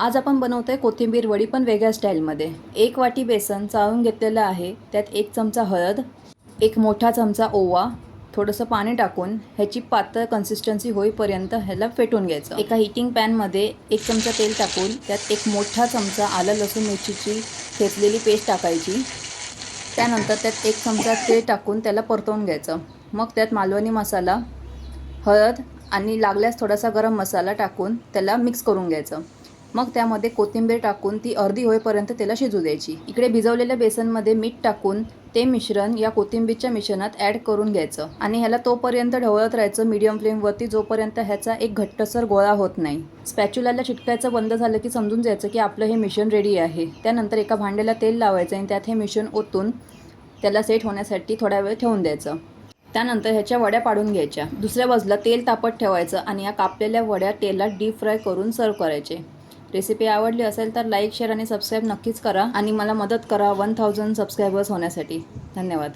आज आपण बनवतोय कोथिंबीर वडी, पण वेगळ्या स्टाईलमध्ये। 1 वाटी बेसन चाळून घेतलेलं आहे। त्यात 1 चमचा हळद, 1 मोठा चमचा ओवा, थोडंसं पाणी टाकून ह्याची पातळ कन्सिस्टन्सी होईपर्यंत ह्याला फेटून घ्यायचं। एका हीटिंग पॅनमध्ये 1 चमचा तेल टाकून त्यात 1 मोठा चमचा आलं लसूण मिरचीची ठेचलेली पेस्ट टाकायची। त्यानंतर त्यात 1 चमचा तेल टाकून त्याला परतवून घ्यायचं। मग त्यात मालवणी मसाला, हळद आणि लागल्यास थोडासा गरम मसाला टाकून त्याला मिक्स करून घ्यायचं। मग त्यामध्ये कोथिंबीर टाकून ती अर्धी होईपर्यंत त्याला शिजू द्यायची। इकडे भिजवलेल्या बेसनमध्ये मीठ टाकून ते मिश्रण या कोथिंबीरच्या मिश्रणात ॲड करून घ्यायचं आणि ह्याला तोपर्यंत ढवळत राहायचं मीडियम फ्लेमवरती, जोपर्यंत ह्याचा एक घट्टसर गोळा होत नाही। स्पॅच्युलाला चिटकायचं बंद झालं की समजून जायचं की आपलं हे मिश्रण रेडी आहे। त्यानंतर एका भांड्याला तेल लावायचं आणि त्यात हे मिश्रण ओतून त्याला सेट होण्यासाठी थोडा वेळ ठेवून द्यायचं। त्यानंतर ह्याच्या वड्या पाडून घ्यायच्या। दुसऱ्या बाजूला तेल तापत ठेवायचं आणि या कापलेल्या वड्या तेलात डीप फ्राय करून सर्व करायचे। रेसिपी आवडली असेल तर लाईक, शेअर आणि सबस्क्राईब नक्कीच करा आणि मला मदत करा 1000 सबस्क्रायबर्स होण्यासाठी। धन्यवाद।